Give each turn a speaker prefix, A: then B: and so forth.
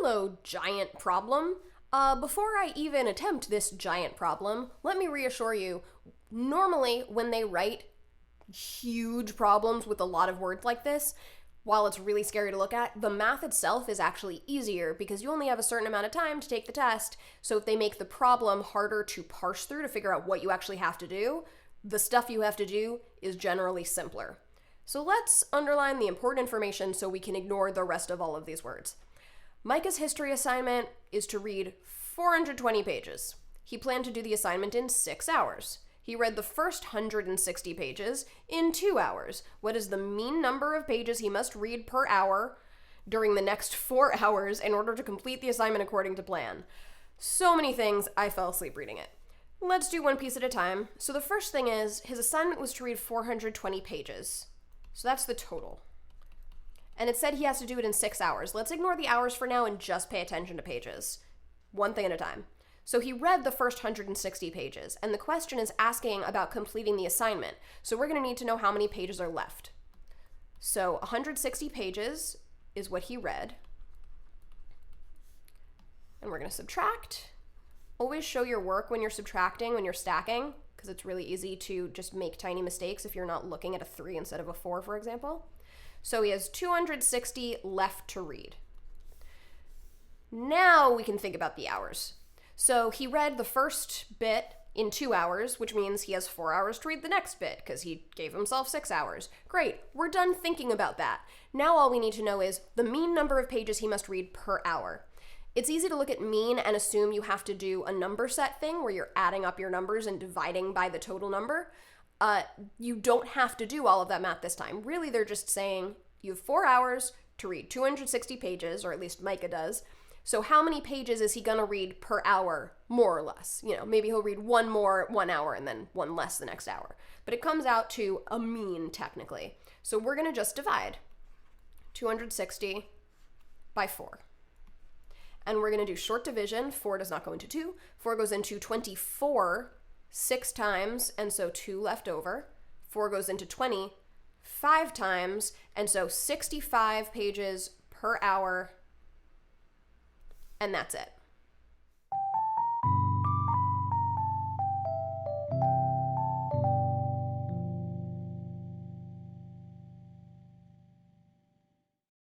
A: Hello, giant problem. Before I even attempt this giant problem, let me reassure you, normally when they write huge problems with a lot of words like this, while it's really scary to look at, the math itself is actually easier because you only have a certain amount of time to take the test. So if they make the problem harder to parse through to figure out what you actually have to do, the stuff you have to do is generally simpler. So let's underline the important information so we can ignore the rest of all of these words. Micah's history assignment is to read 420 pages. He planned to do the assignment in 6 hours. He read the first 160 pages in 2 hours. What is the mean number of pages he must read per hour during the next 4 hours in order to complete the assignment according to plan? So many things, I fell asleep reading it. Let's do one piece at a time. So the first thing is, his assignment was to read 420 pages. So that's the total. And it said he has to do it in 6 hours. Let's ignore the hours for now and just pay attention to pages. One thing at a time. So he read the first 160 pages, and the question is asking about completing the assignment. So we're going to need to know how many pages are left. So 160 pages is what he read. And we're going to subtract. Always show your work when you're subtracting, when you're stacking, because it's really easy to just make tiny mistakes if you're not looking at a 3 instead of a 4, for example. So he has 260 left to read. Now we can think about the hours. So he read the first bit in 2 hours, which means he has 4 hours to read the next bit because he gave himself 6 hours. Great, we're done thinking about that. Now all we need to know is the mean number of pages he must read per hour. It's easy to look at mean and assume you have to do a number set thing where you're adding up your numbers and dividing by the total number. You don't have to do all of that math this time. Really, they're just saying you have 4 hours to read 260 pages, or at least Micah does. So how many pages is he going to read per hour, more or less? You know, maybe he'll read one more 1 hour and then one less the next hour. But it comes out to a mean, technically. So we're going to just divide 260 by 4. And we're going to do short division. 4 does not go into 2. 4 goes into 24 6 times, and so 2 left over. 4 goes into 20 5 times, and so 65 pages per hour, and that's it.